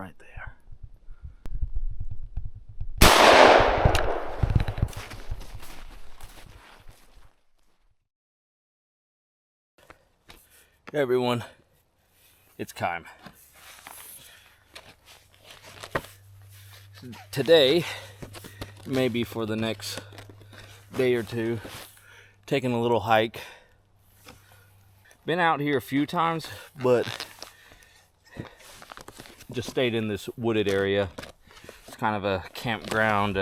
right there. Hey everyone, it's Kime. Today, maybe for the next day or two, taking a little hike. Been out here a few times, but just stayed in this wooded area. It's kind of a campground,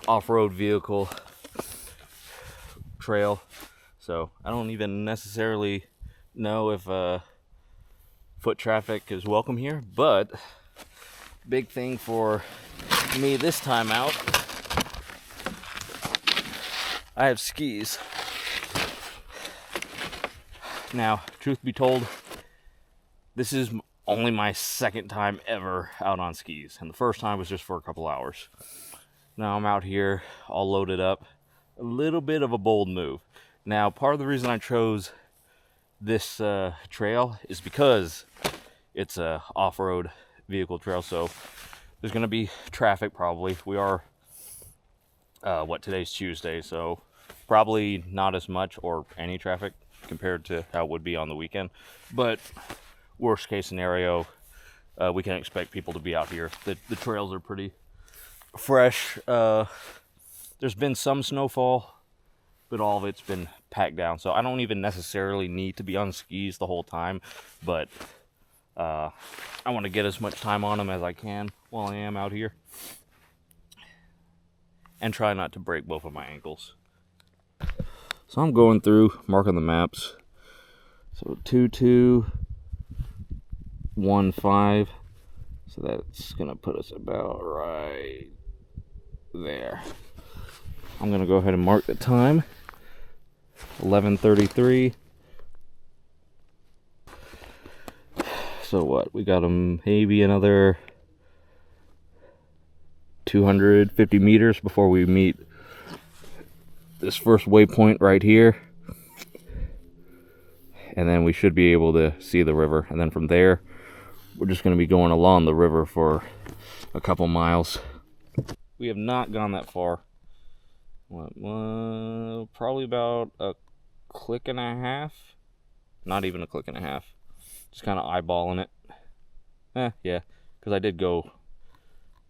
off-road vehicle trail. So I don't even necessarily know if foot traffic is welcome here, but big thing for me this time out, I have skis. Now, truth be told, this is only my second time ever out on skis, and the first time was just for a couple hours. Now I'm out here all loaded up. A little bit of a bold move. Now, part of the reason I chose this trail is because it's a off-road vehicle trail, so there's going to be traffic probably. We are, today's Tuesday, so probably not as much or any traffic compared to how it would be on the weekend. But worst case scenario, we can expect people to be out here. The trails are pretty fresh. There's been some snowfall, but all of it's been packed down. So I don't even necessarily need to be on skis the whole time, but I want to get as much time on them as I can while I am out here. And try not to break both of my ankles. So I'm going through, marking the maps. So 2215. So that's gonna put us about right there. I'm gonna go ahead and mark the time. 11:33. So what? We got maybe another 250 meters before we meet this first waypoint right here, and then we should be able to see the river, and then from there we're just going to be going along the river for a couple miles. We have not gone that far. Probably about a click and a half. Not even a click and a half. Just kind of eyeballing it. Yeah, because I did go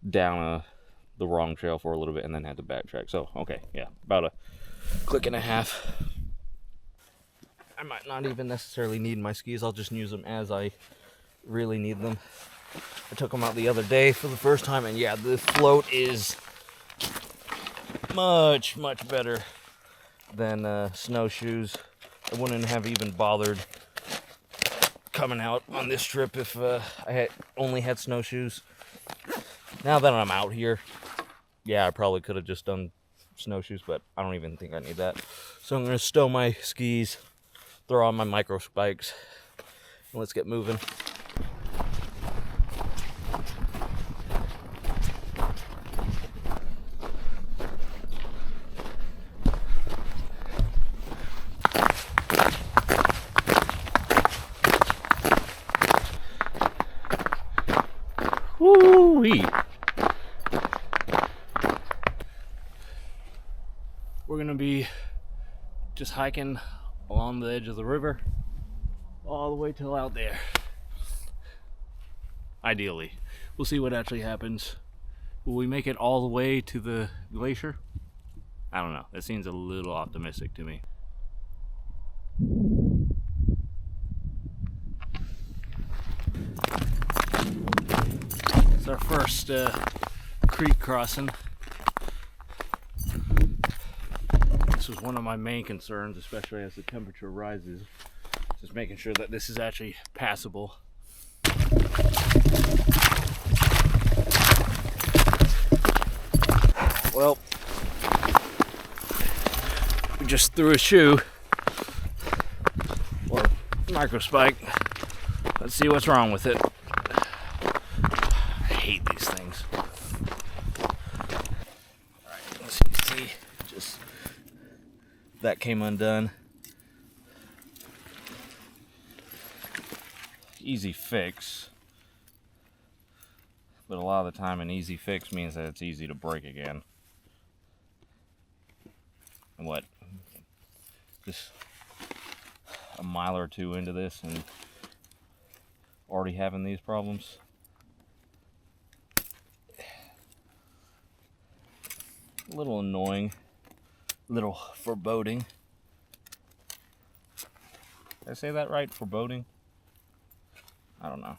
down the wrong trail for a little bit and then had to backtrack. So, okay, yeah, about a click and a half. I might not even necessarily need my skis. I'll just use them as I really need them. I took them out the other day for the first time, and yeah, the float is much better than snowshoes. I wouldn't have even bothered coming out on this trip if I had only had snowshoes. Now that I'm out here, yeah, I probably could have just done snowshoes, but I don't even think I need that. So I'm going to stow my skis, throw on my micro spikes, and let's get moving. Woo-wee! We're gonna be just hiking along the edge of the river all the way till out there. Ideally. We'll see what actually happens. Will we make it all the way to the glacier? I don't know. That seems a little optimistic to me. It's our first creek crossing. This was one of my main concerns, especially as the temperature rises, just making sure that this is actually passable. Well, we just threw a shoe or micro spike. Let's see what's wrong with it. I hate these things. Alright, let's see. Just that came undone. Easy fix. but a lot of the time an easy fix means that it's easy to break again. And what? Just a mile or two into this and already having these problems. A little annoying, a little foreboding. Did I say that right? Foreboding? I don't know.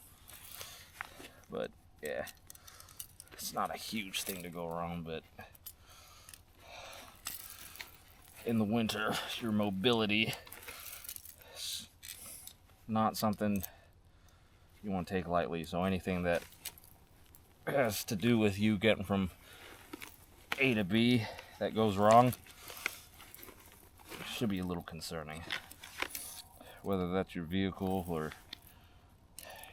But yeah, it's not a huge thing to go wrong, but in the winter, your mobility is not something you want to take lightly. So anything that has to do with you getting from A to B that goes wrong should be a little concerning. Whether that's your vehicle or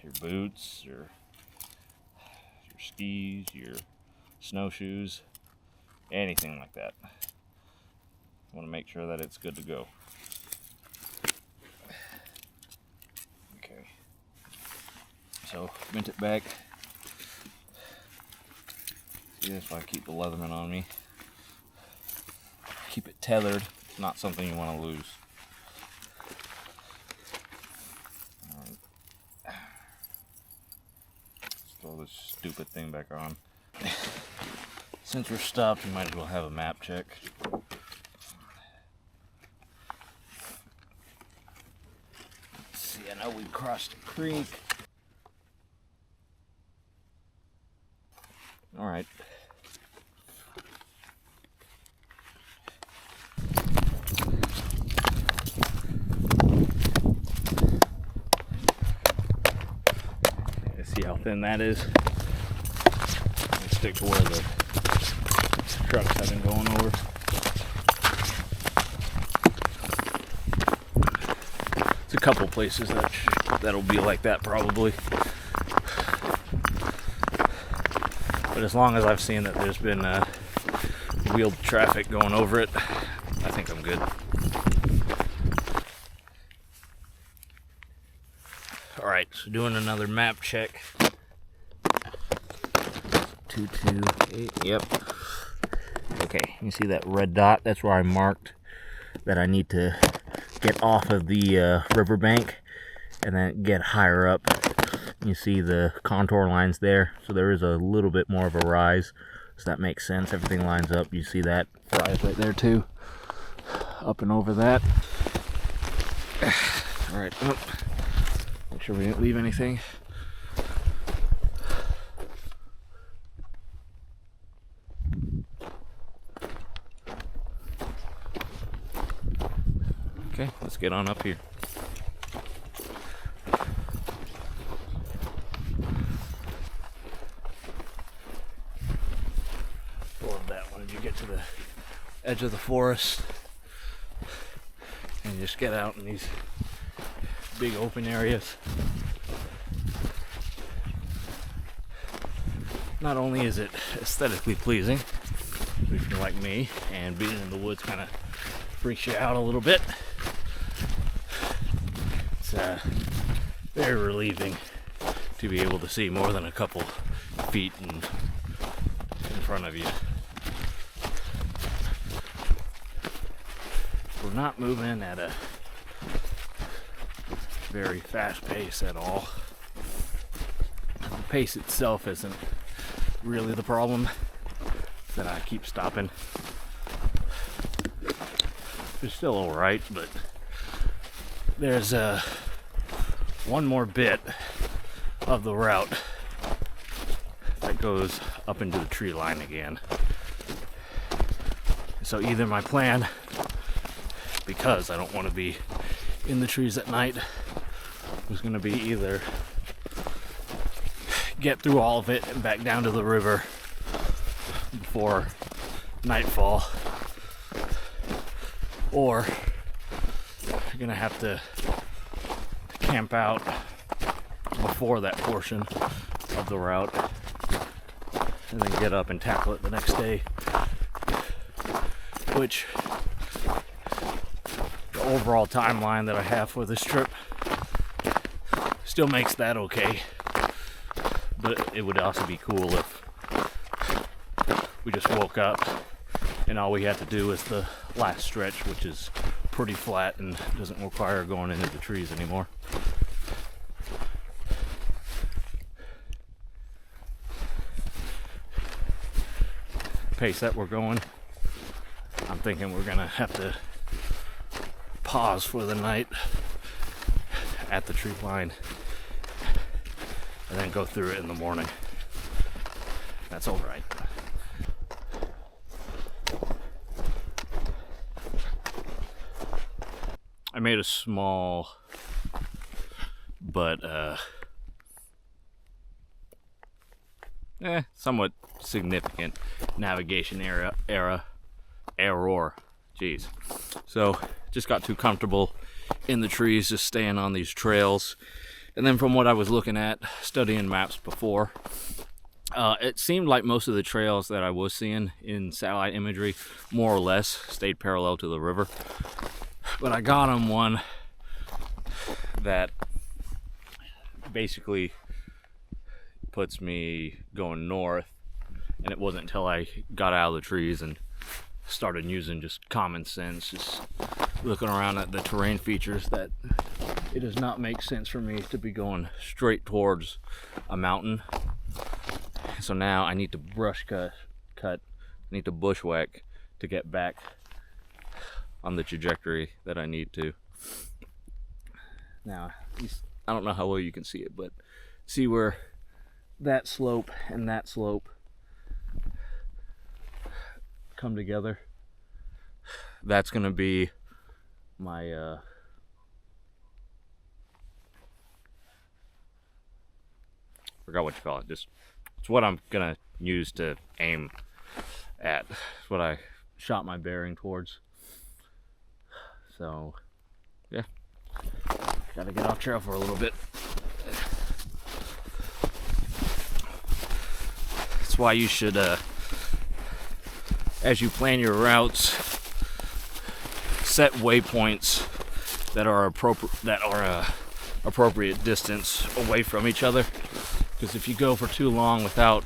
your boots or your skis, your snowshoes, anything like that. I want to make sure that it's good to go. Okay. So, vent it back. See, that's why I keep the Leatherman on me. Keep it tethered. It's not something you want to lose. Alright. Let's throw this stupid thing back on. Since we're stopped, we might as well have a map check. I know we crossed a creek. All right. See how thin that is? Let's stick to where the trucks have been going over. A couple places that'll be like that probably, but as long as I've seen that there's been wheeled traffic going over it, I think I'm good. Alright, so doing another map check. 228, yep. Okay, you see that red dot? That's where I marked that I need to get off of the riverbank and then get higher up. You see the contour lines there, so there is a little bit more of a rise, so that makes sense. Everything lines up. You see that rise right there too, up and over that. All right, make sure we didn't leave anything. Okay, let's get on up here. Love that when you get to the edge of the forest and you just get out in these big open areas. Not only is it aesthetically pleasing, if you're like me, and being in the woods kind of freaks you out a little bit, it's very relieving to be able to see more than a couple feet in front of you. We're not moving at a very fast pace at all. The pace itself isn't really the problem, that I keep stopping. It's still alright, but there's one more bit of the route that goes up into the tree line again. So either my plan, because I don't want to be in the trees at night, was going to be either get through all of it and back down to the river before nightfall, or you're gonna have to camp out before that portion of the route and then get up and tackle it the next day, which the overall timeline that I have for this trip still makes that okay, But it would also be cool if we just woke up and all we had to do is the last stretch, which is pretty flat and doesn't require going into the trees anymore. Pace that we're going, I'm thinking we're gonna have to pause for the night at the tree line and then go through it in the morning. That's all right. I made a small but somewhat significant navigation error. Jeez. So just got too comfortable in the trees, just staying on these trails. And then from what I was looking at, studying maps before, it seemed like most of the trails that I was seeing in satellite imagery more or less stayed parallel to the river. But I got on one that basically puts me going north, and it wasn't until I got out of the trees and started using just common sense, just looking around at the terrain features, that it does not make sense for me to be going straight towards a mountain. So now I need to brush cut, I need to bushwhack to get back on the trajectory that I need to. Now, I don't know how well you can see it, but see where that slope and that slope come together? That's gonna be my forgot what you call it. Just it's what I'm gonna use to aim at. It's what I shot my bearing towards. So yeah, gotta get off trail for a little bit. That's why you should, as you plan your routes, set waypoints that are appropriate distance away from each other. Because if you go for too long without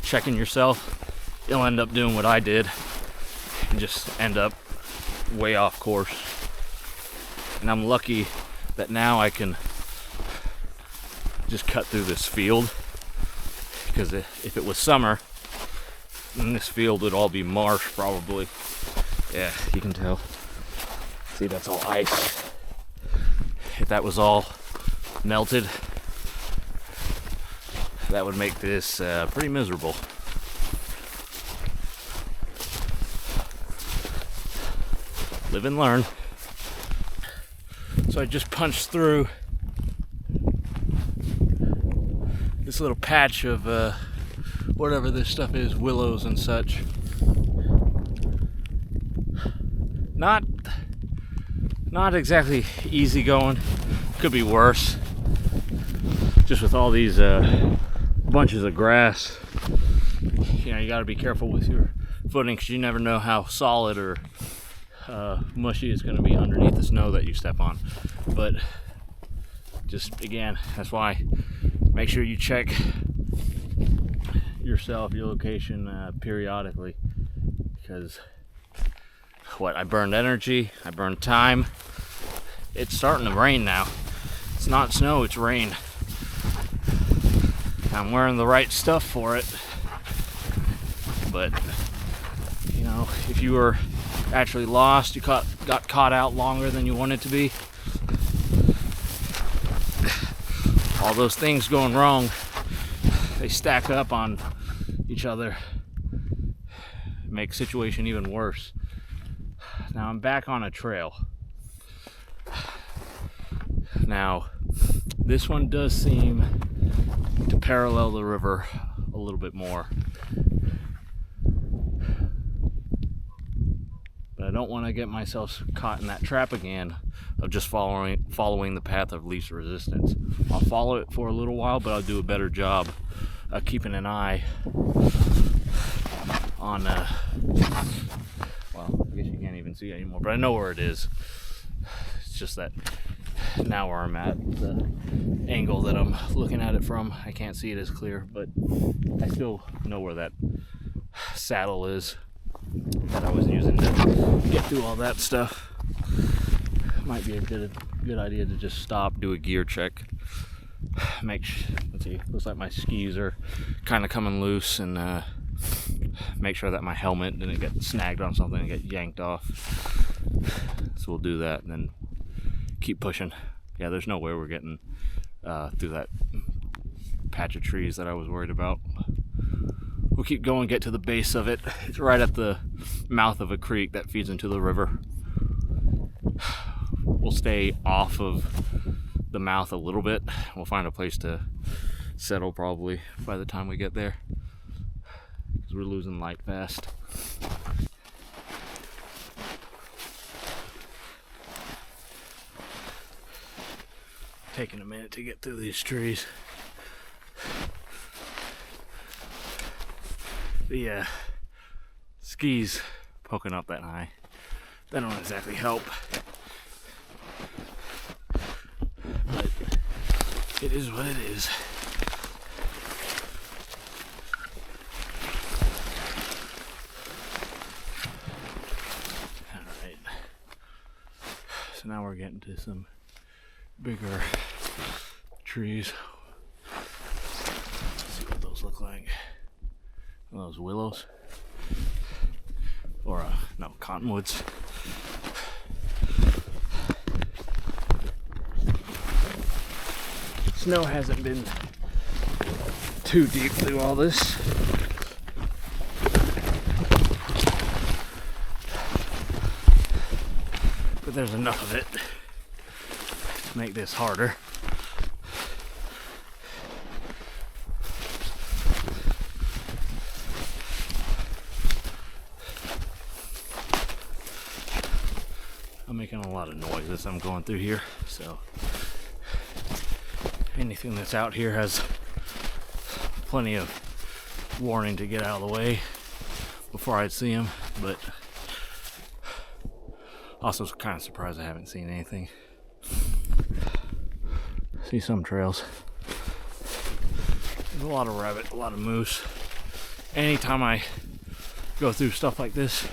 checking yourself, you'll end up doing what I did and just end up way off course. And I'm lucky that now I can just cut through this field, because if it was summer, then this field would all be marsh probably. Yeah, you can tell. See, that's all ice. If that was all melted, that would make this pretty miserable. Live and learn. So I just punched through this little patch of whatever this stuff is, willows and such. Not exactly easy going. Could be worse. Just with all these bunches of grass, you know, you got to be careful with your footing, because you never know how solid or mushy it's going to be underneath the snow that you step on. But just again, that's why make sure you check yourself, your location periodically, because I burned energy, I burned time. It's starting to rain now. It's not snow, it's rain. I'm wearing the right stuff for it, but you know, if you were actually lost, you got caught out longer than you wanted to be, all those things going wrong, they stack up on each other, make the situation even worse. Now I'm back on a trail. Now this one does seem to parallel the river a little bit more, but I don't want to get myself caught in that trap again of just following the path of least resistance. I'll follow it for a little while, but I'll do a better job of keeping an eye on well, I guess you can't even see it anymore, but I know where it is. It's just that now where I'm at, the angle that I'm looking at it from, I can't see it as clear, but I still know where that saddle is that I was using to get through all that stuff. Might be a good idea to just stop, do a gear check. Let's see, looks like my skis are kind of coming loose, and make sure that my helmet didn't get snagged on something and get yanked off. So we'll do that and then keep pushing. Yeah, there's no way we're getting through that patch of trees that I was worried about. We'll keep going, get to the base of it. It's right at the mouth of a creek that feeds into the river. We'll stay off of the mouth a little bit. We'll find a place to settle probably by the time we get there, because we're losing light fast. Taking a minute to get through these trees. The skis poking up that high, they don't exactly help, but it is what it is. Alright, so now we're getting to some bigger trees. Let's see what those look like. One of those willows, or no, cottonwoods. Snow hasn't been too deep through all this. But there's enough of it to make this harder. I'm making a lot of noise as I'm going through here, so anything that's out here has plenty of warning to get out of the way before I'd see them, but also kind of surprised I haven't seen anything. See some trails. There's a lot of rabbit, a lot of moose. Anytime I go through stuff like this,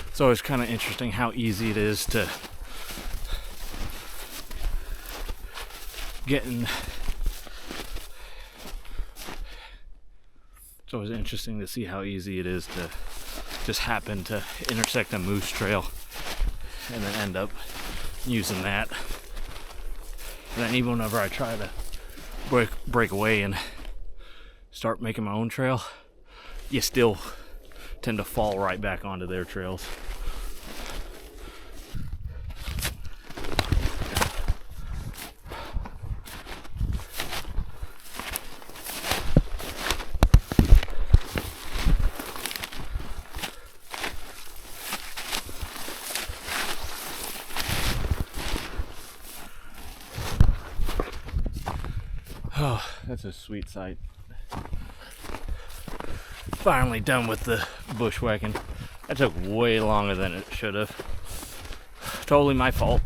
it's always kind of interesting how easy it is to it's always interesting to see how easy it is to just happen to intersect a moose trail and then end up using that. And then even whenever I try to break away and start making my own trail, you still tend to fall right back onto their trails. Oh, that's a sweet sight. Finally done with the bushwhacking. That took way longer than it should have. Totally my fault.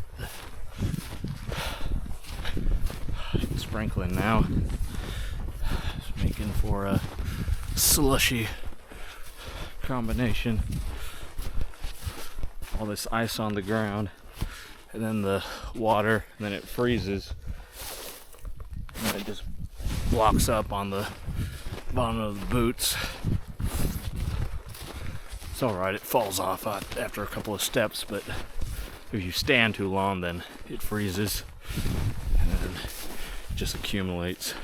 Sprinkling now. Just making for a slushy combination. All this ice on the ground, and then the water, and then it freezes. And it just blocks up on the bottom of the boots. It's alright, it falls off after a couple of steps, but if you stand too long, then it freezes and then it just accumulates.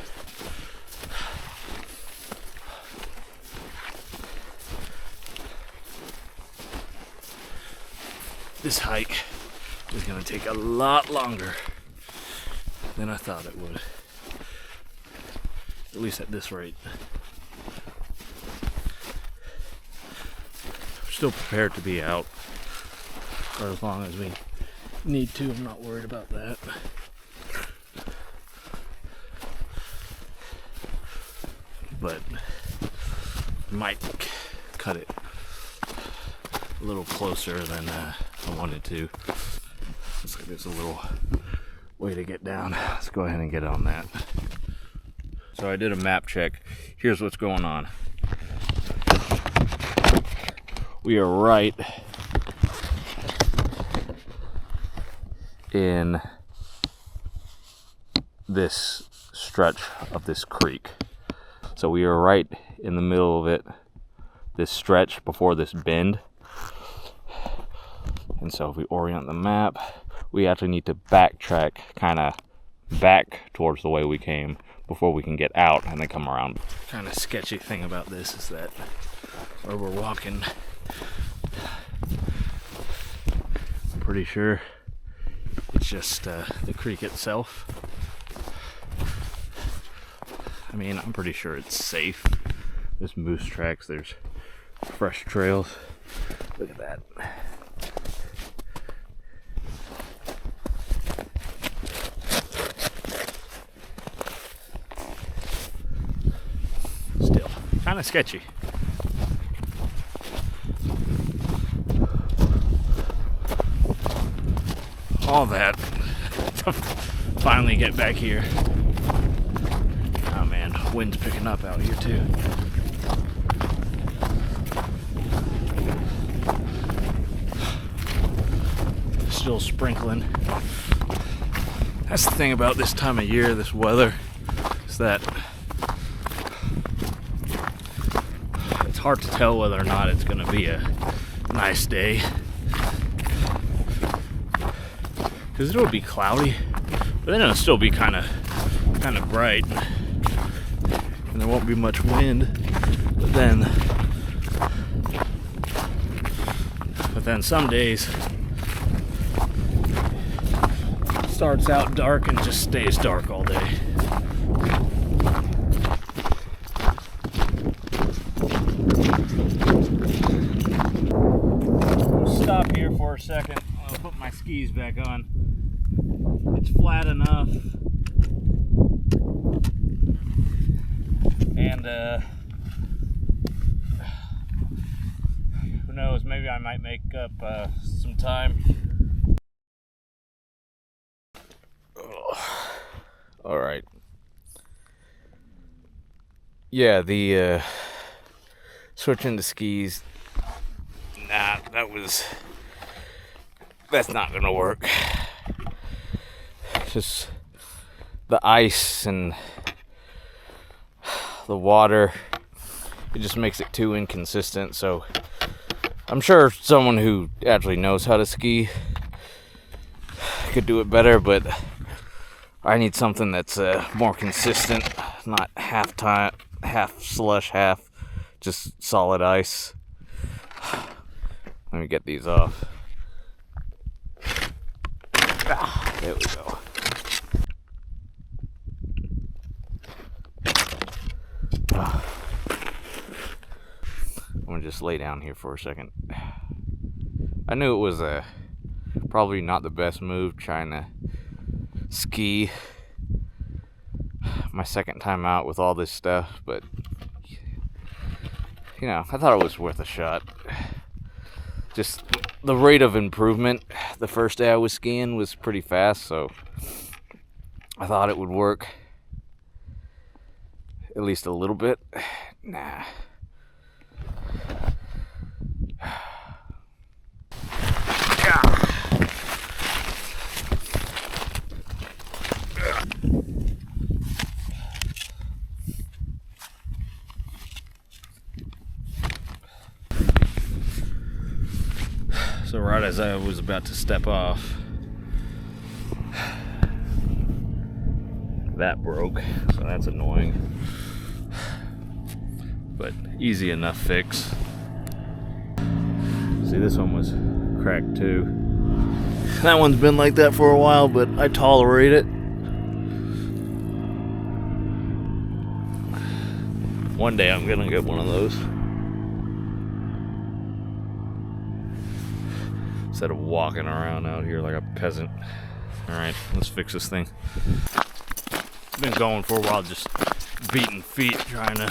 This hike is going to take a lot longer than I thought it would. At least at this rate. We're still prepared to be out for as long as we need to. I'm not worried about that. But might cut it a little closer than I wanted to. Looks like there's a little way to get down. Let's go ahead and get on that. So I did a map check. Here's what's going on. We are right in this stretch of this creek. So we are right in the middle of it, this stretch before this bend. And so if we orient the map, we actually need to backtrack kind of back towards the way we came before we can get out and then come around. Kind of sketchy thing about this is that where we're walking, I'm pretty sure it's just the creek itself. I mean, I'm pretty sure it's safe. There's moose tracks, there's fresh trails. Look at that. Still, kind of sketchy. All that to finally get back here. Oh man, wind's picking up out here too. Still sprinkling. That's the thing about this time of year, this weather, is that it's hard to tell whether or not it's going to be a nice day. Because it'll be cloudy, but then it'll still be kind of bright, and there won't be much wind. But then some days it starts out dark and just stays dark all day. We'll stop here for a second. I'll put my skis back on. It's flat enough, and who knows, maybe I might make up some time. All right. Yeah, the switching to skis, that's not gonna work. Just the ice and the water, it just makes it too inconsistent. So I'm sure someone who actually knows how to ski could do it better, but I need something that's more consistent, not half slush, half just solid ice. Let me get these off. There we go. I'm gonna just lay down here for a second. I knew it was probably not the best move trying to ski my second time out with all this stuff, but you know, I thought it was worth a shot. Just the rate of improvement the first day I was skiing was pretty fast, so I thought it would work at least a little bit. Nah. So right as I was about to step off, that broke, so that's annoying, but easy enough fix. See, this one was cracked too. That one's been like that for a while, but I tolerate it. One day I'm gonna get one of those. Instead of walking around out here like a peasant. Alright, let's fix this thing. Been going for a while, just beating feet, trying to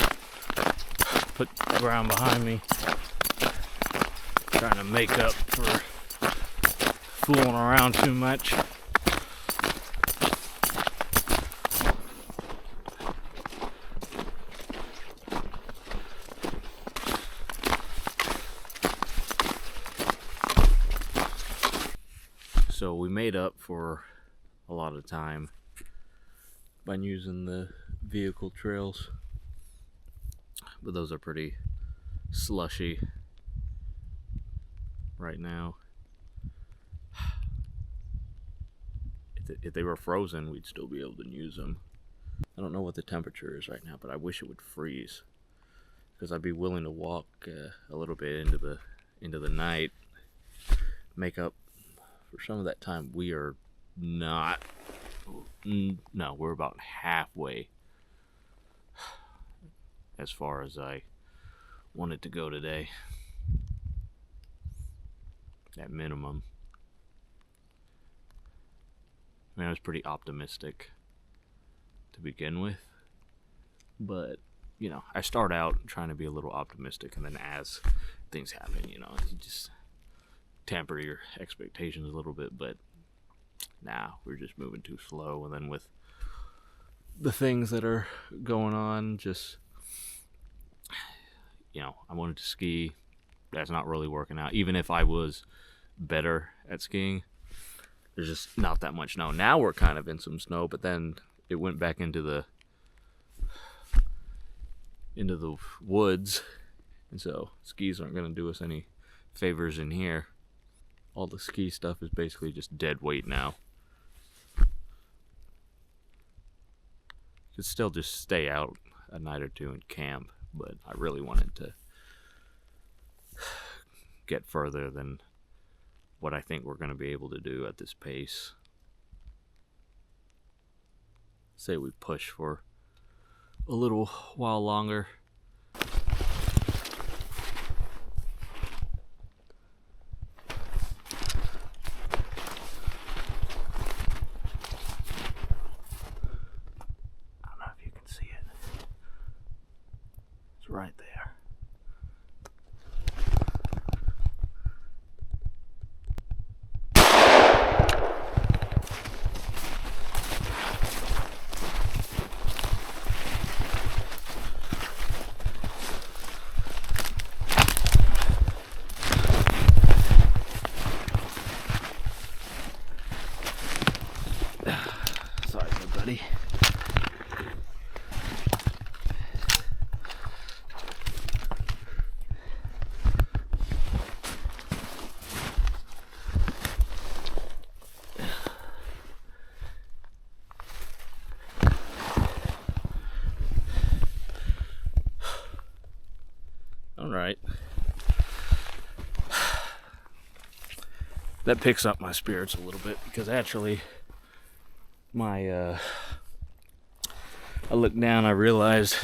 put the ground behind me. Trying to make up for fooling around too much. So we made up for a lot of time by using the vehicle trails, but those are pretty slushy right now. If they were frozen, we'd still be able to use them. I don't know what the temperature is right now, but I wish it would freeze, because I'd be willing to walk a little bit into the night, make up for some of that time. We are not. No, we're about halfway as far as I wanted to go today, at minimum. I mean, I was pretty optimistic to begin with, but you know, I start out trying to be a little optimistic, and then as things happen, you know, you just temper your expectations a little bit. But nah, we're just moving too slow, and then with the things that are going on, just, you know, I wanted to ski. That's not really working out. Even if I was better at skiing, there's just not that much snow. Now we're kind of in some snow, but then it went back into the woods, and so skis aren't going to do us any favors in here. All the ski stuff is basically just dead weight now. Could still just stay out a night or two and camp, but I really wanted to get further than what I think we're going to be able to do at this pace. Say we push for a little while longer. Right there. Sorry, buddy. All right. That picks up my spirits a little bit, because actually I looked down, I realized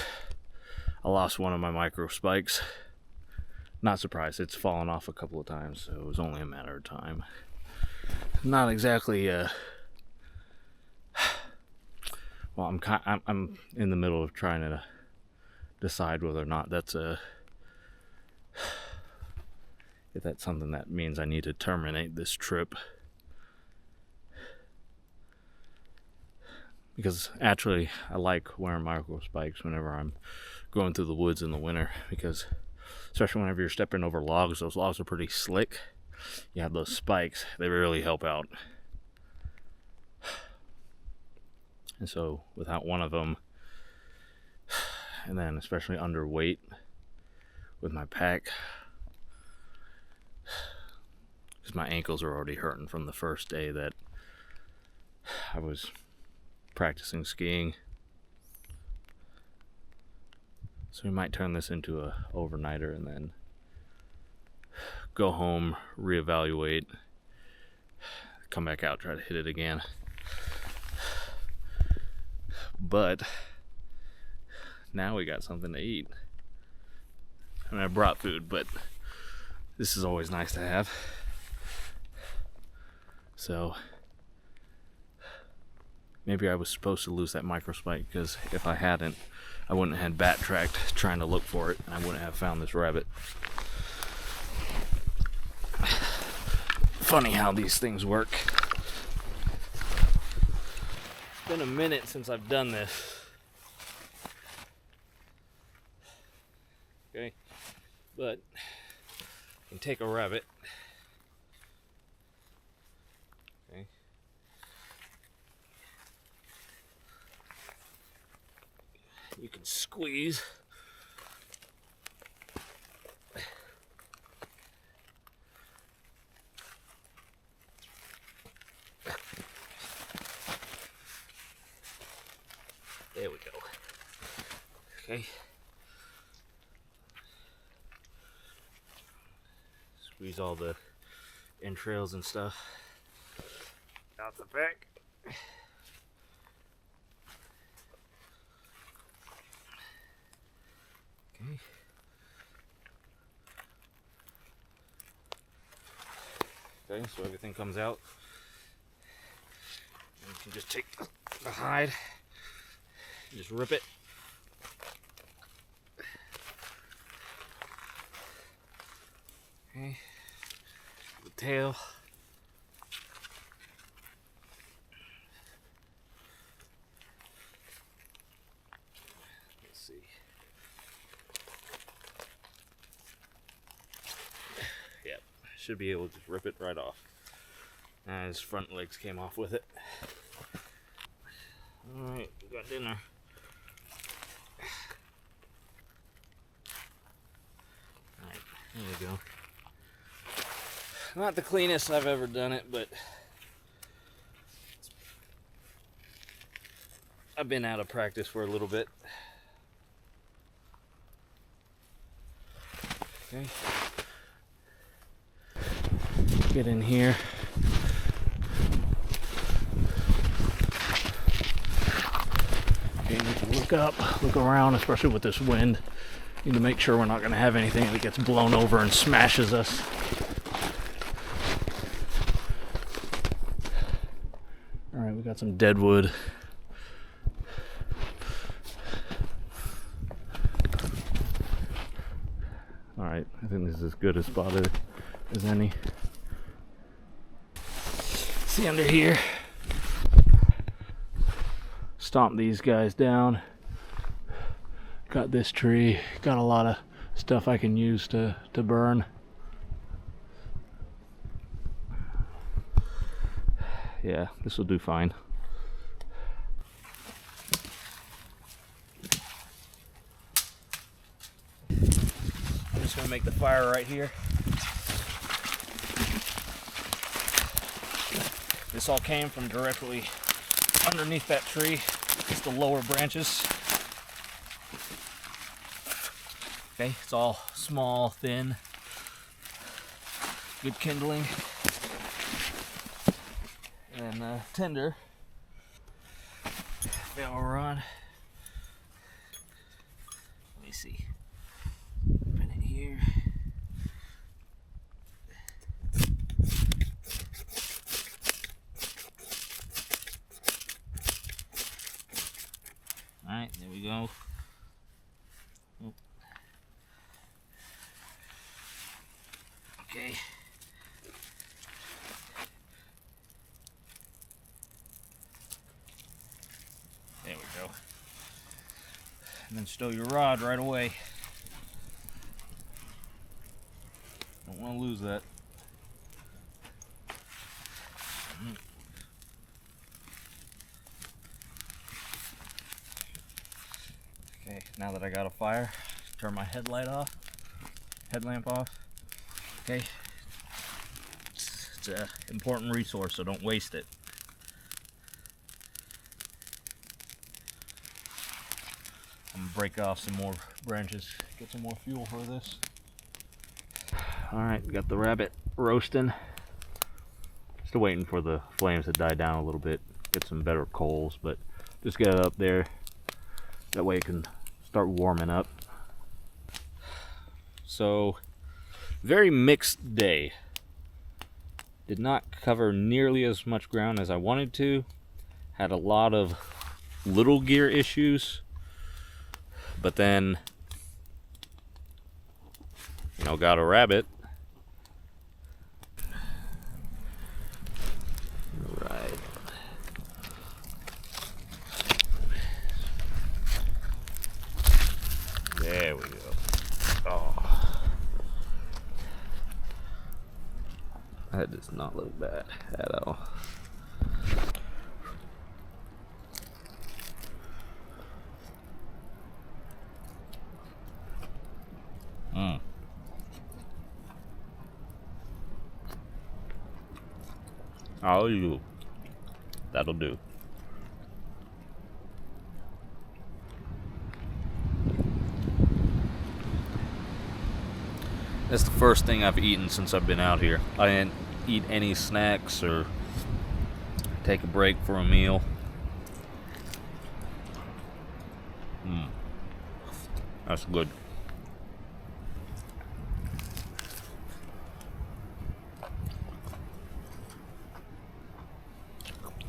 I lost one of my micro spikes. Not surprised, it's fallen off a couple of times, so it was only a matter of time. Not exactly well, I'm in the middle of trying to decide whether or not that's if that's something that means I need to terminate this trip. Because actually, I like wearing micro spikes whenever I'm going through the woods in the winter, because especially whenever you're stepping over logs, those logs are pretty slick. You have those spikes, they really help out. And so without one of them, and then especially underweight with my pack, because my ankles are already hurting from the first day that I was practicing skiing. So we might turn this into a overnighter and then go home, reevaluate, come back out, try to hit it again. But now we got something to eat. I mean, I brought food, but this is always nice to have. So maybe I was supposed to lose that microspike, because if I hadn't, I wouldn't have backtracked trying to look for it, and I wouldn't have found this rabbit. If funny how these things work. It's been a minute since I've done this. Okay, but you can take a rabbit. Okay. You can squeeze. There we go. Okay. Squeeze all the entrails and stuff out the back. Okay. Okay, so everything comes out. And you can just take the hide, just rip it. Okay. The tail. Let's see. Yep, should be able to just rip it right off. And his front legs came off with it. Alright, we got dinner. Alright, there we go. Not the cleanest I've ever done it, but I've been out of practice for a little bit. Okay. Get in here. Okay, you need to look up, look around, especially with this wind. You need to make sure we're not going to have anything that gets blown over and smashes us. Alright, we got some dead wood. Alright, I think this is as good a spot as any. See under here? Stomp these guys down. Got this tree. Got a lot of stuff I can use to burn. Yeah, this will do fine. I'm just gonna make the fire right here. This all came from directly underneath that tree. It's the lower branches. Okay, it's all small, thin, good kindling, and tender. Bell rod. Let me see. Open it here. Alright, there we go. Okay. There we go. And then stow your rod right away. Don't want to lose that. Okay, now that I got a fire, turn my headlamp off. Okay, it's an important resource, so don't waste it. I'm gonna break off some more branches, get some more fuel for this. Alright, we got the rabbit roasting. Still waiting for the flames to die down a little bit, get some better coals, but just get it up there. That way it can start warming up. So, very mixed day. Did not cover nearly as much ground as I wanted to. Had a lot of little gear issues. But then, got a rabbit. That does not look bad at all. I'll do. That'll do. That's the first thing I've eaten since I've been out here. I didn't eat any snacks or take a break for a meal. That's good.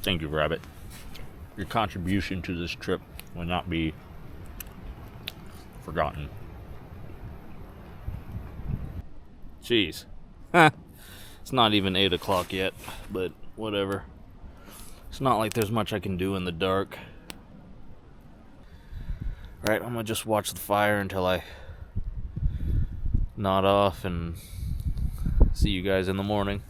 Thank you, Rabbit. Your contribution to this trip will not be forgotten. Jeez. It's not even 8 o'clock yet, but whatever. It's not like there's much I can do in the dark. Alright, I'm gonna just watch the fire until I nod off and see you guys in the morning.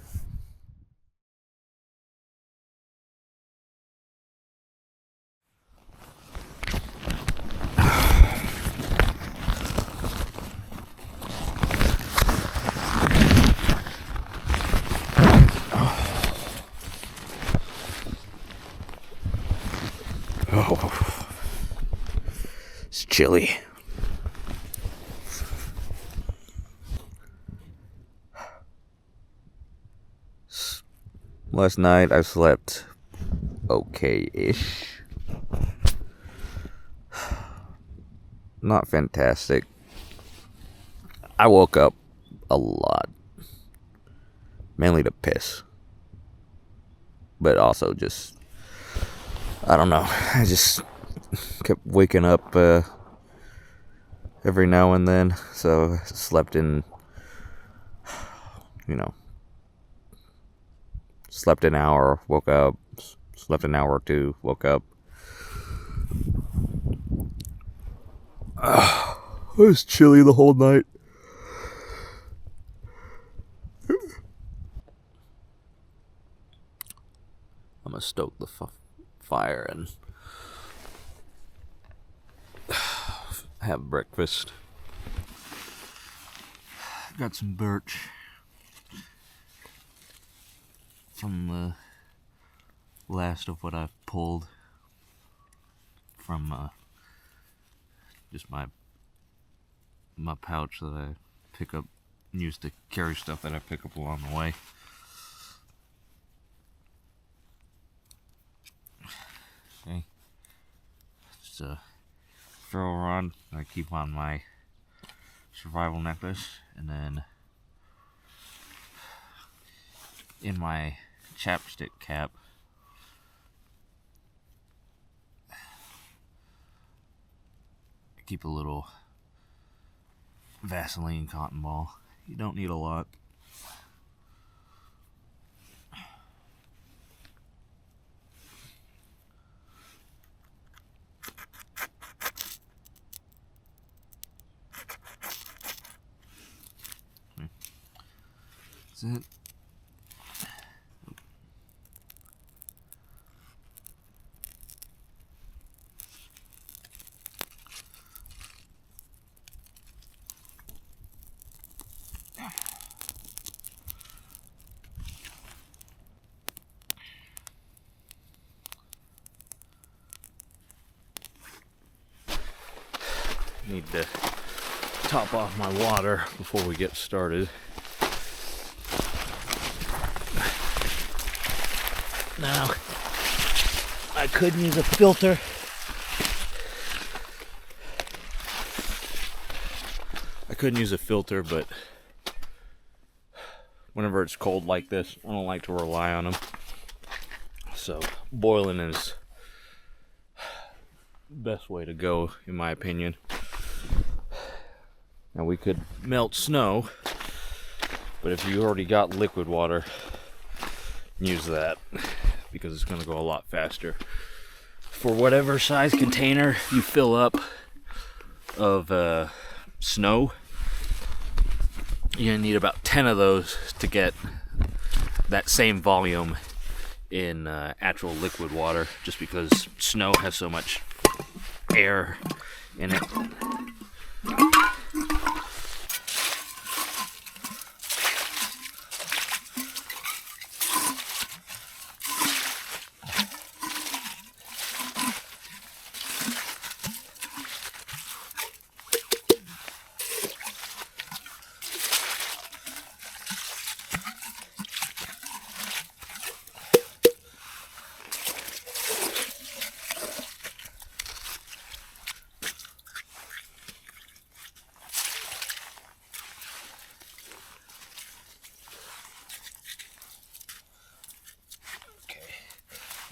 Oh, it's chilly. Last night I slept okay-ish. Not fantastic. I woke up a lot. Mainly to piss. But also just, I don't know. I just kept waking up every now and then. So I slept in, slept an hour, woke up. Slept an hour or two, woke up. It was chilly the whole night. I'm gonna stoke the fire and have breakfast. Got some birch from the last of what I've pulled from just my pouch that I pick up and use to carry stuff that I pick up along the way. Okay, just a ferro rod I keep on my survival necklace, and then in my chapstick cap I keep a little Vaseline cotton ball. You don't need a lot. That's it. Need to top off my water before we get started. Now, I could use a filter. But whenever it's cold like this, I don't like to rely on them. So, boiling is the best way to go, in my opinion. Now, we could melt snow, but if you already got liquid water, use that, because it's going to go a lot faster. For whatever size container you fill up of snow, you're going to need about 10 of those to get that same volume in actual liquid water, just because snow has so much air in it.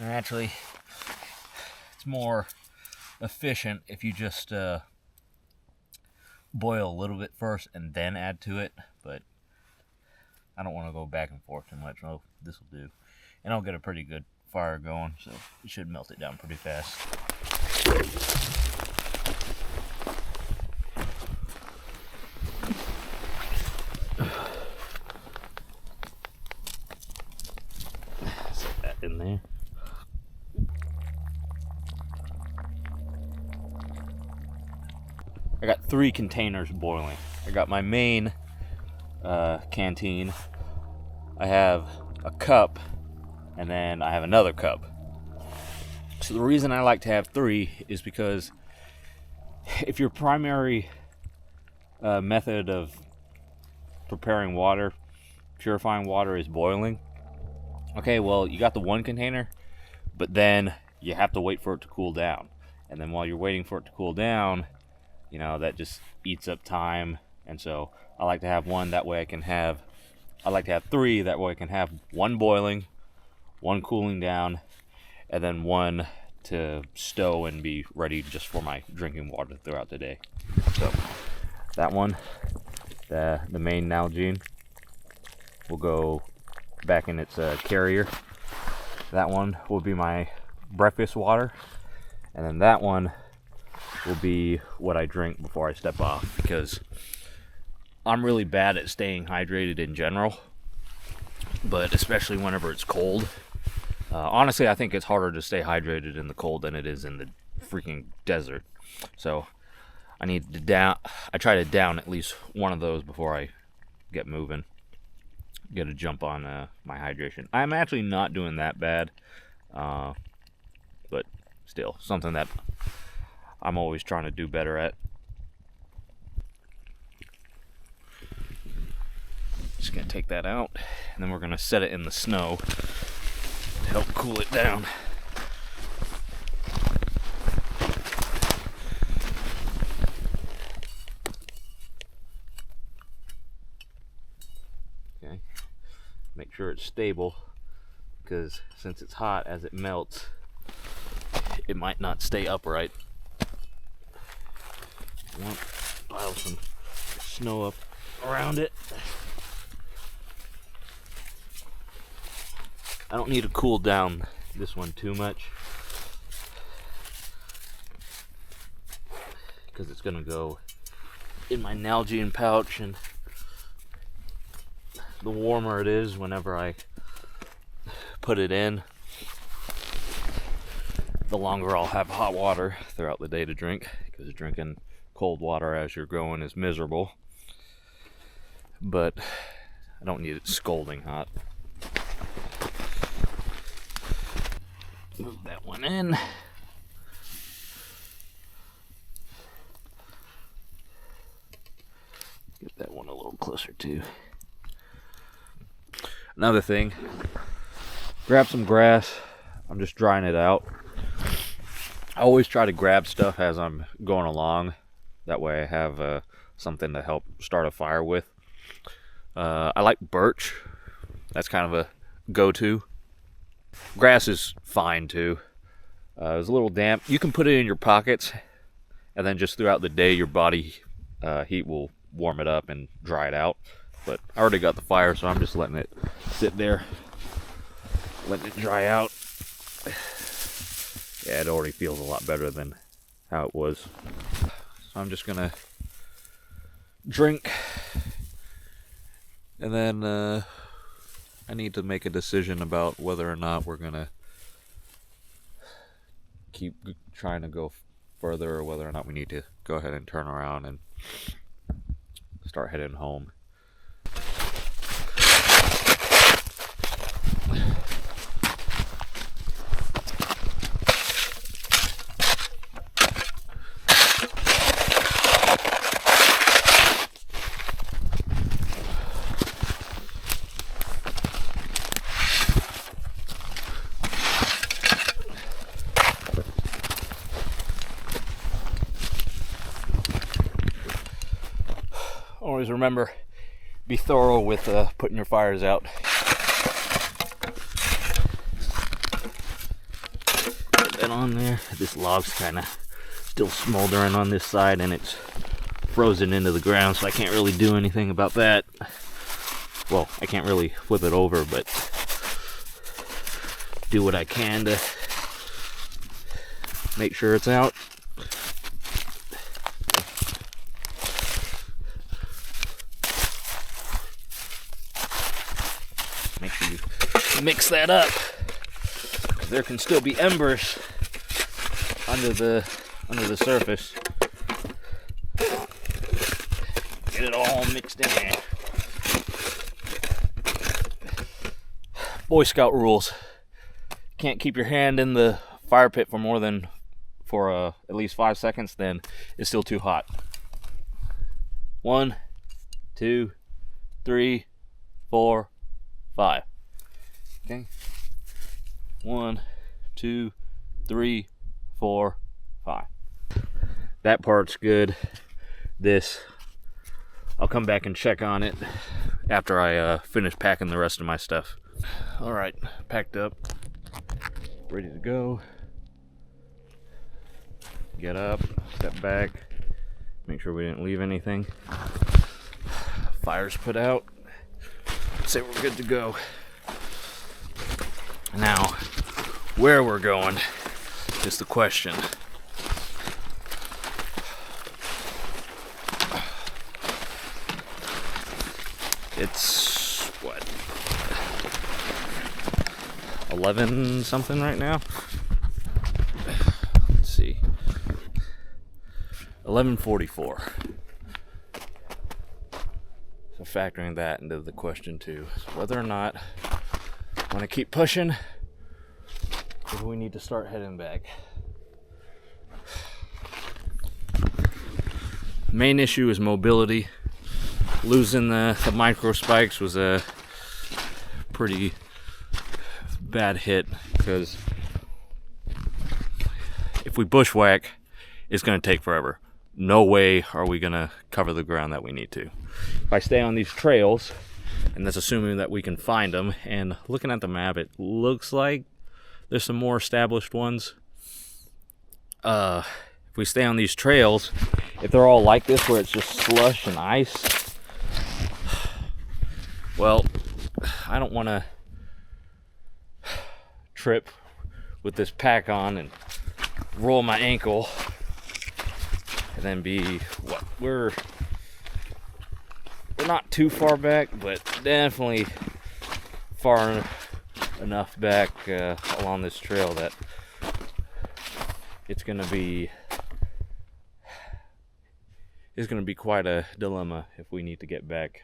And actually, it's more efficient if you just boil a little bit first and then add to it, but I don't want to go back and forth too much. Oh, this will do. And I'll get a pretty good fire going, so it should melt it down pretty fast. Set that in there. I got 3 containers boiling. I got my main canteen. I have a cup, and then I have another cup. So the reason I like to have 3 is because if your primary method of preparing water, purifying water, is boiling, okay, well, you got the 1 container, but then you have to wait for it to cool down. And then while you're waiting for it to cool down, you know, that just eats up time. And so I like to have 1, that way I like to have 3, that way I can have 1 boiling, 1 cooling down, and then 1 to stow and be ready just for my drinking water throughout the day. So that one, the main Nalgene, will go back in its carrier. That one will be my breakfast water, and then that one will be what I drink before I step off, because I'm really bad at staying hydrated in general, but especially whenever it's cold. Honestly, I think it's harder to stay hydrated in the cold than it is in the freaking desert. So I try to down at least one of those before I get moving. Get a jump on my hydration. I'm actually not doing that bad, but still something that I'm always trying to do better at. Just gonna take that out, and then we're gonna set it in the snow to help cool it down. Okay, make sure it's stable, because since it's hot, as it melts, it might not stay upright. Pile some snow up around it. I don't need to cool down this one too much, because it's gonna go in my Nalgene pouch, and the warmer it is whenever I put it in, the longer I'll have hot water throughout the day to drink, because drinking cold water as you're going is miserable. But I don't need it scalding hot. Move that one in. Get that one a little closer too. Another thing, grab some grass. I'm just drying it out. I always try to grab stuff as I'm going along. That way I have something to help start a fire with. I like birch. That's kind of a go-to. Grass is fine too. It's a little damp. You can put it in your pockets, and then just throughout the day your body heat will warm it up and dry it out. But I already got the fire, so I'm just letting it sit there, letting it dry out. Yeah, it already feels a lot better than how it was. So I'm just gonna drink, and then I need to make a decision about whether or not we're gonna keep trying to go further, or whether or not we need to go ahead and turn around and start heading home. Always remember, be thorough with putting your fires out. Put that on there. This log's kind of still smoldering on this side, and it's frozen into the ground, so I can't really do anything about that. Well, I can't really flip it over, but do what I can to make sure it's out. Make sure you mix that up. There can still be embers under the surface. Get it all mixed in there. Boy Scout rules: can't keep your hand in the fire pit for more than at least 5 seconds. Then it's still too hot. 1, 2, 3, 4, 5. Okay. 1, 2, 3, 4, 5. That part's good. This, I'll come back and check on it after I finish packing the rest of my stuff. All right, packed up, ready to go. Get up, step back, make sure we didn't leave anything. Fire's put out. Say we're good to go. Now, where we're going is the question. It's what, 11 something right now? Let's see. 11:44. So factoring that into the question too, whether or not I want to keep pushing, or do we need to start heading back? Main issue is mobility. Losing the micro spikes was a pretty bad hit, because if we bushwhack, it's going to take forever. No way are we going to cover the ground that we need to. If I stay on these trails, and that's assuming that we can find them, and looking at the map, it looks like there's some more established ones. If we stay on these trails, if they're all like this where it's just slush and ice, well, I don't want to trip with this pack on and roll my ankle and then be what, we're not too far back, but definitely far enough back along this trail that it's gonna be quite a dilemma if we need to get back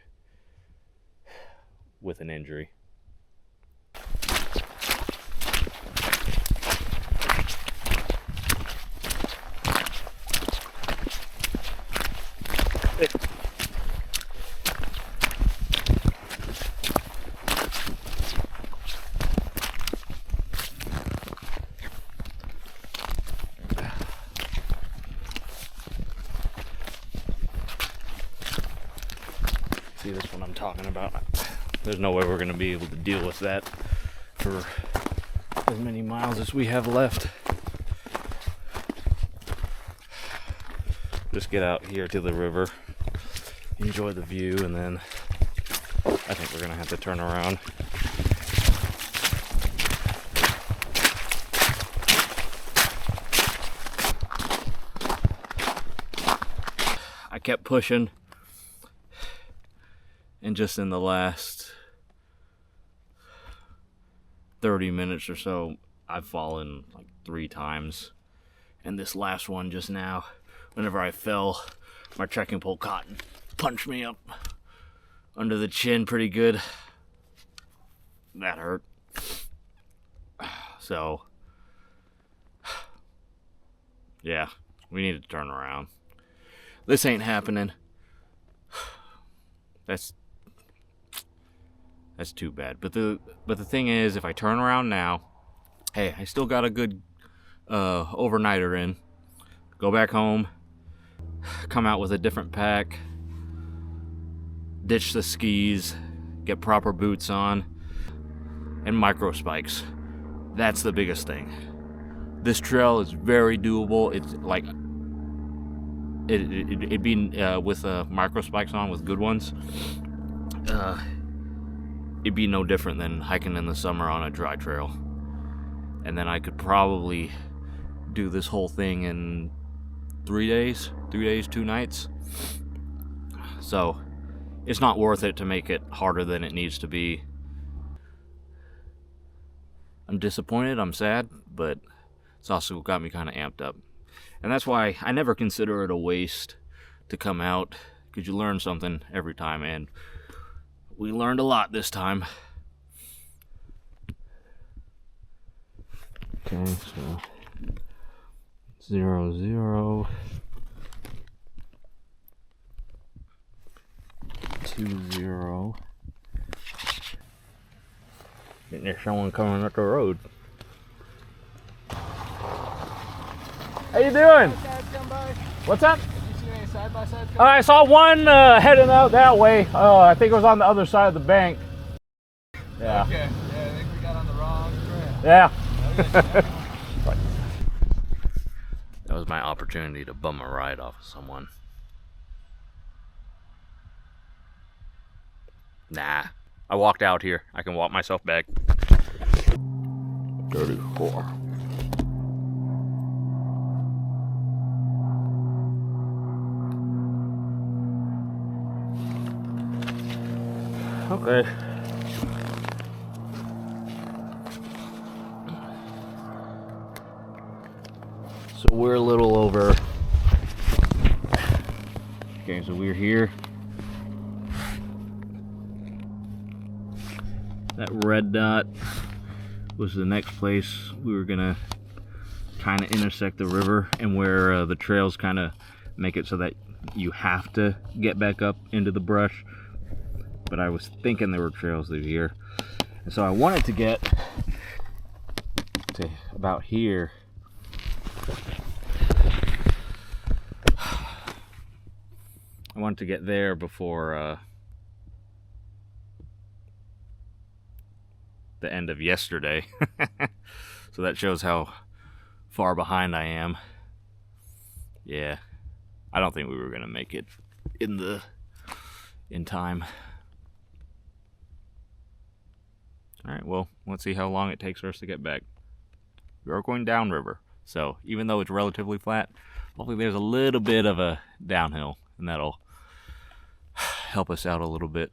with an injury. See, that's what I'm talking about. There's no way we're going to be able to deal with that for as many miles as we have left. Just get out here to the river, enjoy the view, and then I think we're going to have to turn around. I kept pushing, and just in the last 30 minutes or so, I've fallen like 3 times. And this last one just now, whenever I fell, my trekking pole caught and punched me up under the chin pretty good. That hurt. So, yeah, we need to turn around. This ain't happening. That's too bad. But the thing is, if I turn around now, hey, I still got a good overnighter in. Go back home, come out with a different pack, ditch the skis, get proper boots on, and micro spikes. That's the biggest thing. This trail is very doable. It's like it'd be with micro spikes on, with good ones. It'd be no different than hiking in the summer on a dry trail. And then I could probably do this whole thing in 3 days, 2 nights. So it's not worth it to make it harder than it needs to be. I'm disappointed, I'm sad, but it's also got me kind of amped up. And that's why I never consider it a waste to come out, because you learn something every time, and we learned a lot this time. Okay, so 0, 0, 2, 0. And there's someone coming up the road. How you doing? What's up? Did you see any side-by-sides? I saw one heading out that way. I think it was on the other side of the bank. Yeah. Okay. Yeah, I think we got on the wrong trail. Yeah. Okay. That was my opportunity to bum a ride off of someone. Nah. I walked out here. I can walk myself back. 34. Okay. So we're a little over. Okay, so we're here. That red dot was the next place we were gonna kind of intersect the river, and where the trails kind of make it so that you have to get back up into the brush. But I was thinking there were trails through here, and so I wanted to get to about here. I wanted to get there before the end of yesterday. So that shows how far behind I am. Yeah, I don't think we were gonna make it in time. Alright, well, let's see how long it takes for us to get back. We are going downriver, so even though it's relatively flat, hopefully there's a little bit of a downhill, and that'll help us out a little bit.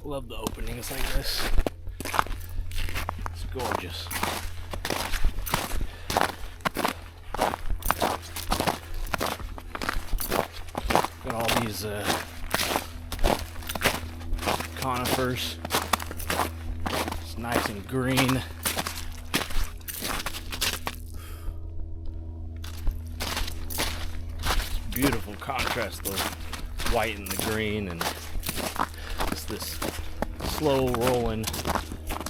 Love the openings like this. It's gorgeous. Got all these conifers. It's nice and green. It's beautiful contrast, the white and the green, and just this slow rolling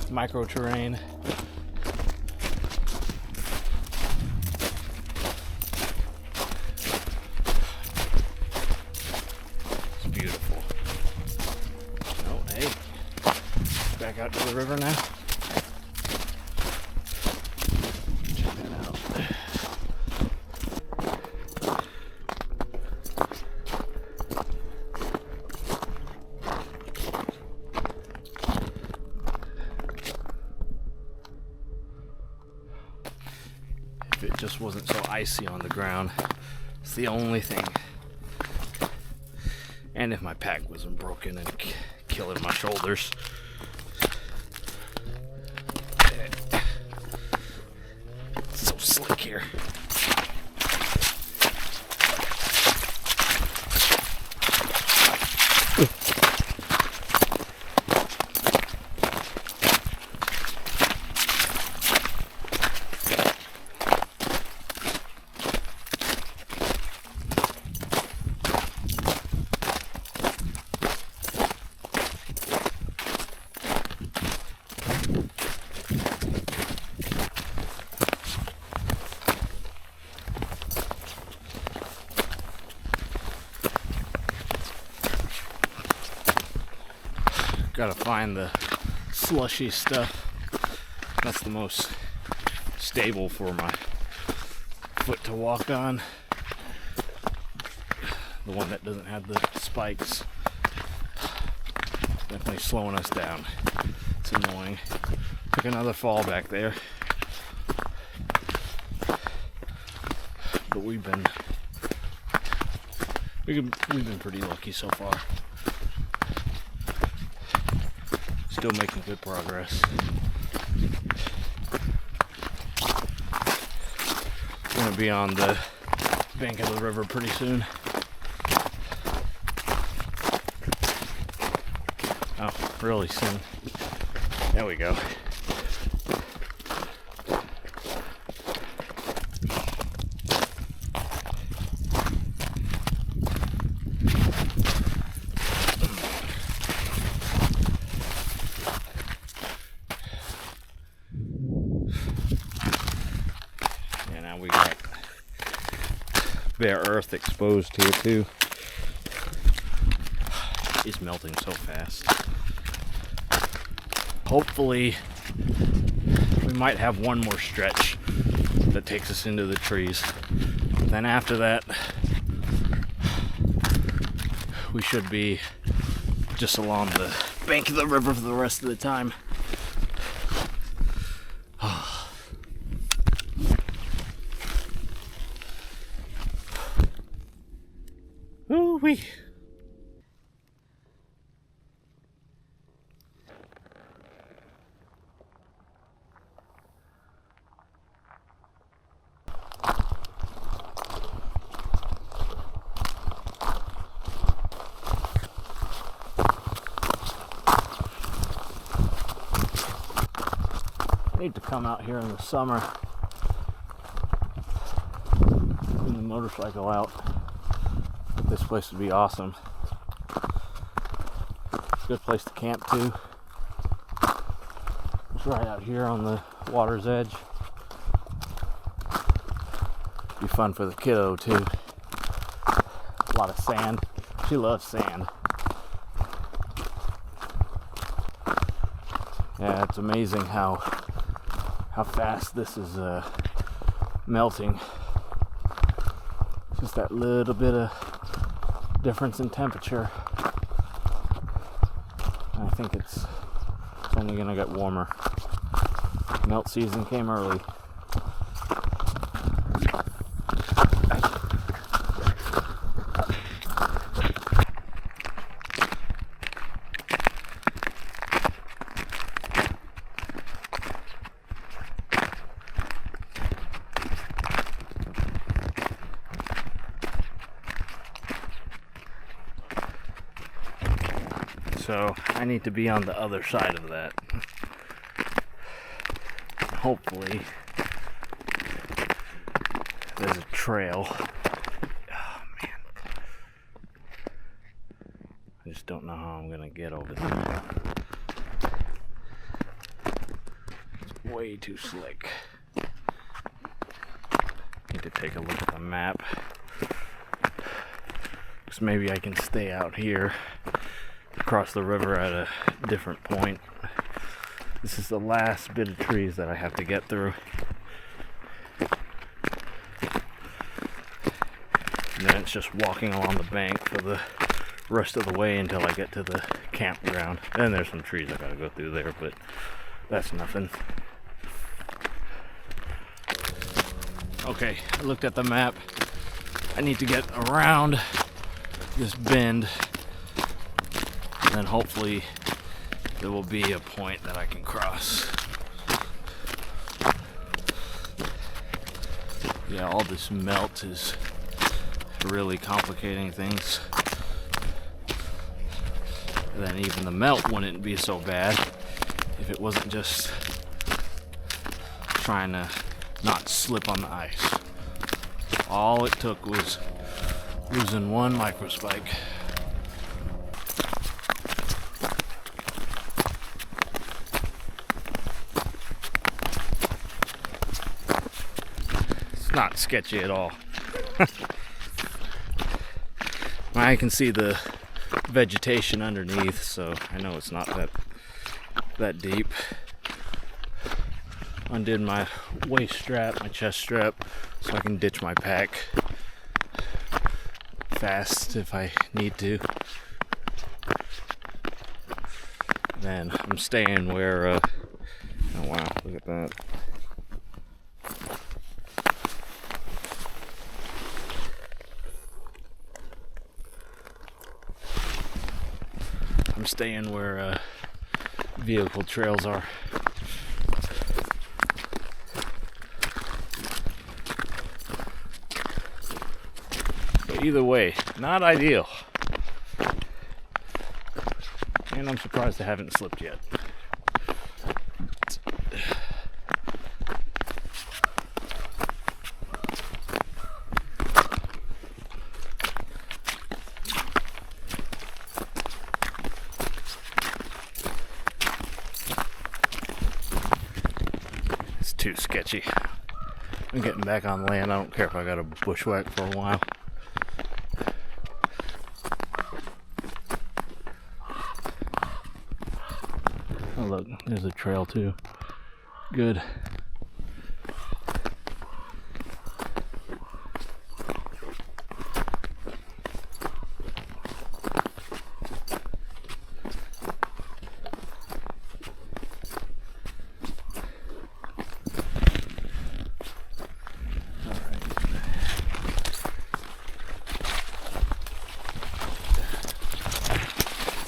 micro terrain. out to the river now. Check that out. If it just wasn't so icy on the ground, it's the only thing. And if my pack wasn't broken and killing my shoulders. It's so slick here. Gotta find the slushy stuff. That's the most stable for my foot to walk on. The one that doesn't have the spikes. Definitely slowing us down. It's annoying. Took another fall back there. But we've been pretty lucky so far. Still making good progress. I'm gonna be on the bank of the river pretty soon. Oh, really soon. There we go. We got bare earth exposed here too. It's melting so fast. Hopefully we might have one more stretch that takes us into the trees. Then after that we should be just along the bank of the river for the rest of the time. Ooh-wee. I need to come out here in the summer, bring the motorcycle out. This place would be awesome. It's a good place to camp too. It's right out here on the water's edge. Be fun for the kiddo too. A lot of sand. She loves sand. Yeah, it's amazing how fast this is melting. Just that little bit of difference in temperature. I think it's only gonna get warmer. Melt season came early. So I need to be on the other side of that. Hopefully there's a trail. Oh man. I just don't know how I'm gonna get over there. It's way too slick. Need to take a look at the map. Because maybe I can stay out here, across the river at a different point. This is the last bit of trees that I have to get through. And then it's just walking along the bank for the rest of the way until I get to the campground. And there's some trees I gotta go through there, but that's nothing. Okay, I looked at the map. I need to get around this bend, and then hopefully there will be a point that I can cross. Yeah, all this melt is really complicating things. And then even the melt wouldn't be so bad if it wasn't just trying to not slip on the ice. All it took was losing one microspike. It's not sketchy at all. I can see the vegetation underneath, so I know it's not that deep. Undid my waist strap, my chest strap, so I can ditch my pack fast if I need to. Then I'm staying where oh wow, look at that. I'm staying where vehicle trails are. But either way, not ideal. And I'm surprised I haven't slipped yet. Too sketchy. I'm getting back on land. I don't care if I got a bushwhack for a while. Oh look, there's a trail too. Good.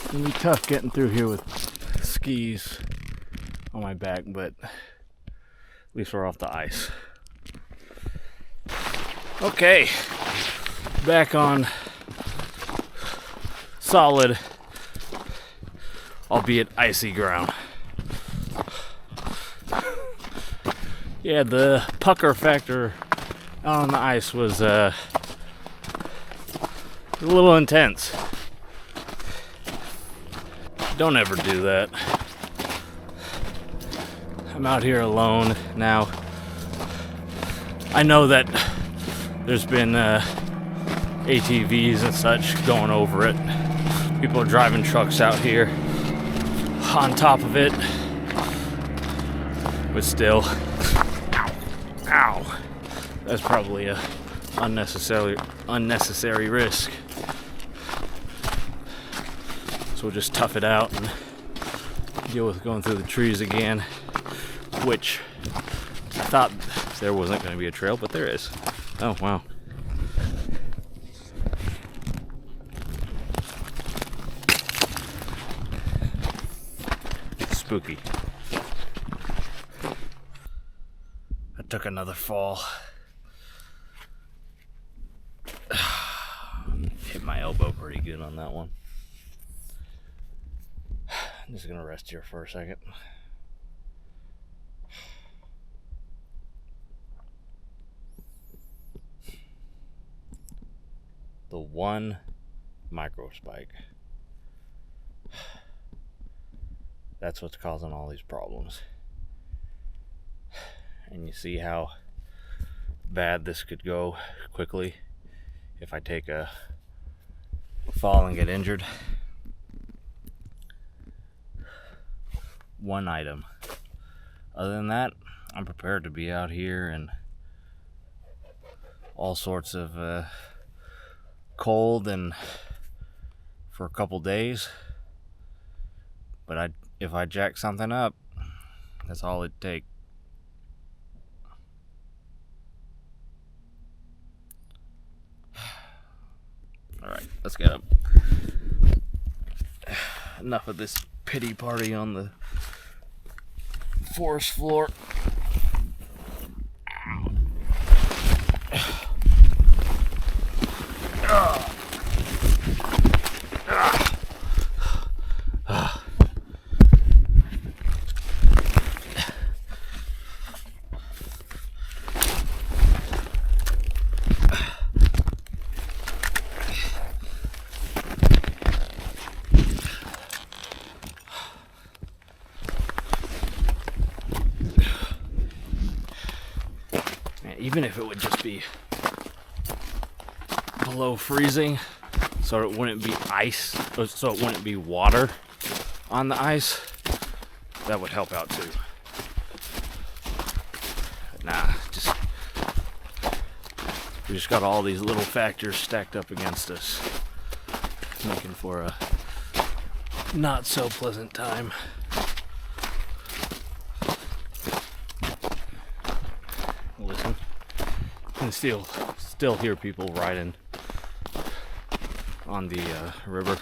It's gonna be tough getting through here with skis on my back, but at least we're off the ice. Okay, back on solid, albeit icy ground. Yeah, the pucker factor out on the ice was a little intense. Don't ever do that. I'm out here alone now. I know that there's been ATVs and such going over it. People are driving trucks out here on top of it. But still, ow. That's probably a unnecessary risk. So we'll just tough it out and deal with going through the trees again, which I thought there wasn't going to be a trail, but there is. Oh, wow. Spooky. I took another fall. Hit my elbow pretty good on that one. I'm just gonna rest here for a second. The one micro spike. That's what's causing all these problems. And you see how bad this could go quickly if I take a fall and get injured. One item other than that, I'm prepared to be out here and all sorts of cold and for a couple days. But if I jack something up, that's all it'd take. Alright, let's get up. Enough of this pity party on the forest floor. Even if it would just be below freezing, so it wouldn't be ice, so it wouldn't be water on the ice, that would help out too. But nah, we just got all these little factors stacked up against us, making for a not so pleasant time. Listen. You can still hear people riding on the river.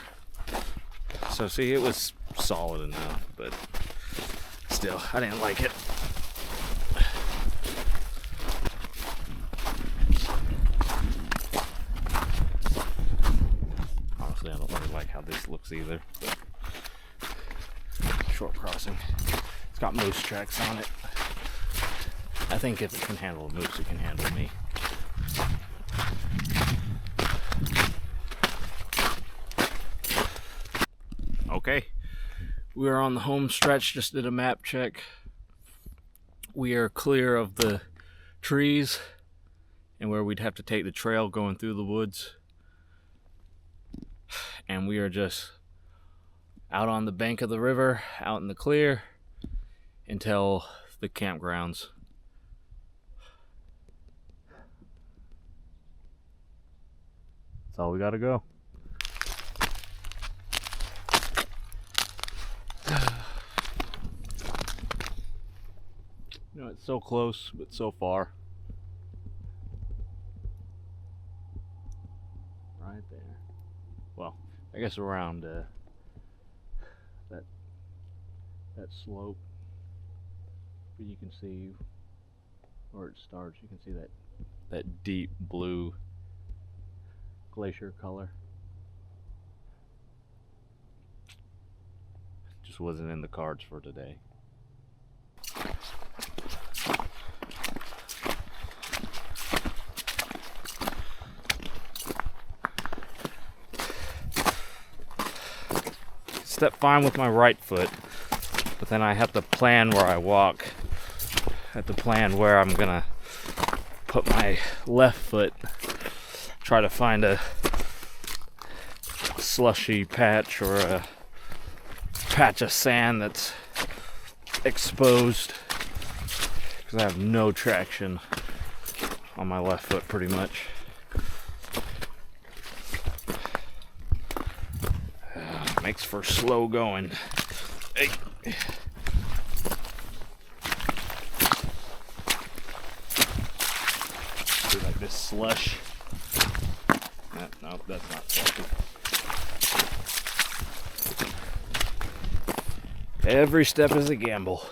So see, it was solid enough, but still, I didn't like it. Honestly, I don't really like how this looks either. But short crossing. It's got moose tracks on it. I think if it can handle a moose, it can handle me. Okay, we are on the home stretch. Just did a map check. We are clear of the trees and where we'd have to take the trail going through the woods. And we are just out on the bank of the river, out in the clear, until the campgrounds. That's all we gotta go. You know, it's so close, but so far. Right there. Well, I guess around that slope. But you can see where it starts. You can see that deep blue glacier color. Just wasn't in the cards for today. Step fine with my right foot, but then I have to plan where I walk. I have to plan where I'm gonna put my left foot. Try to find a slushy patch or a patch of sand that's exposed, because I have no traction on my left foot pretty much. Makes for slow going. Hey. Do like this slush. No, that's not slushy. Every step is a gamble.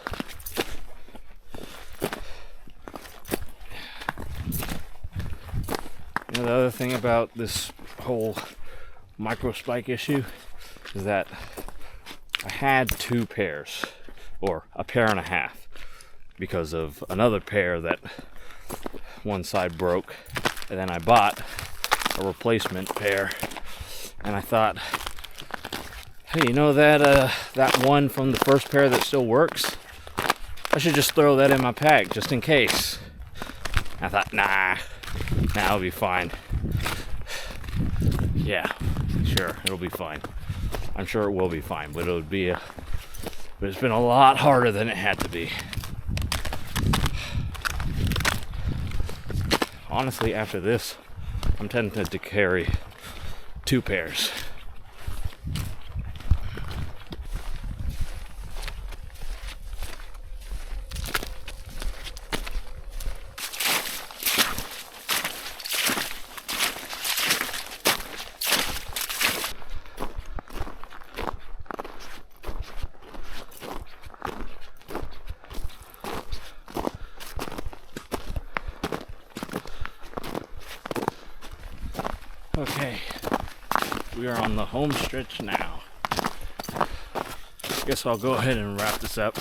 You know, the other thing about this whole micro spike issue is that I had 2 pairs, or a pair and a half, because of another pair that one side broke, and then I bought a replacement pair, and I thought, hey, you know that one from the first pair that still works? I should just throw that in my pack just in case. I thought, nah, it'll be fine. Yeah, sure, it'll be fine. I'm sure it will be fine, but it's been a lot harder than it had to be. Honestly, after this, I'm tempted to carry 2 pairs. Okay, we are on the home stretch now. Guess I'll go ahead and wrap this up.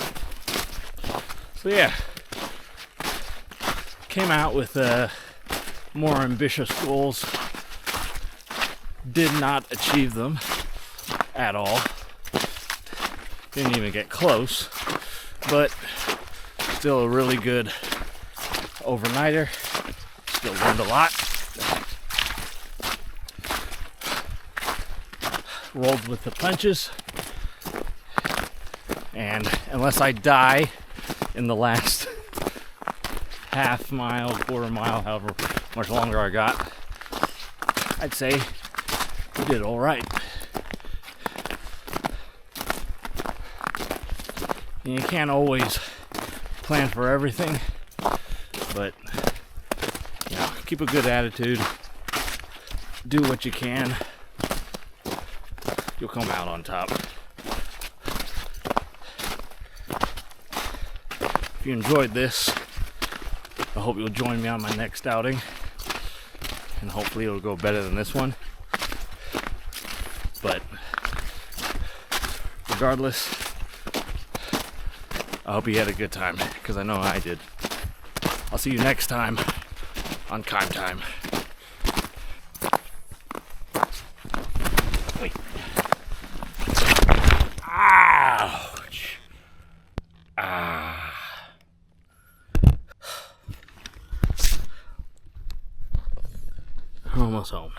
So yeah, came out with more ambitious goals. Did not achieve them at all. Didn't even get close, but still a really good overnighter. Still learned a lot. Rolled with the punches, and unless I die in the last half mile, quarter mile, however much longer I got, I'd say we did all right. And you can't always plan for everything, but you know, keep a good attitude, do what you can. You'll come out on top. If you enjoyed this, I hope you'll join me on my next outing, and hopefully it'll go better than this one. But regardless, I hope you had a good time, because I know I did. I'll see you next time on Kime Time. Wait. Ouch. We're almost home.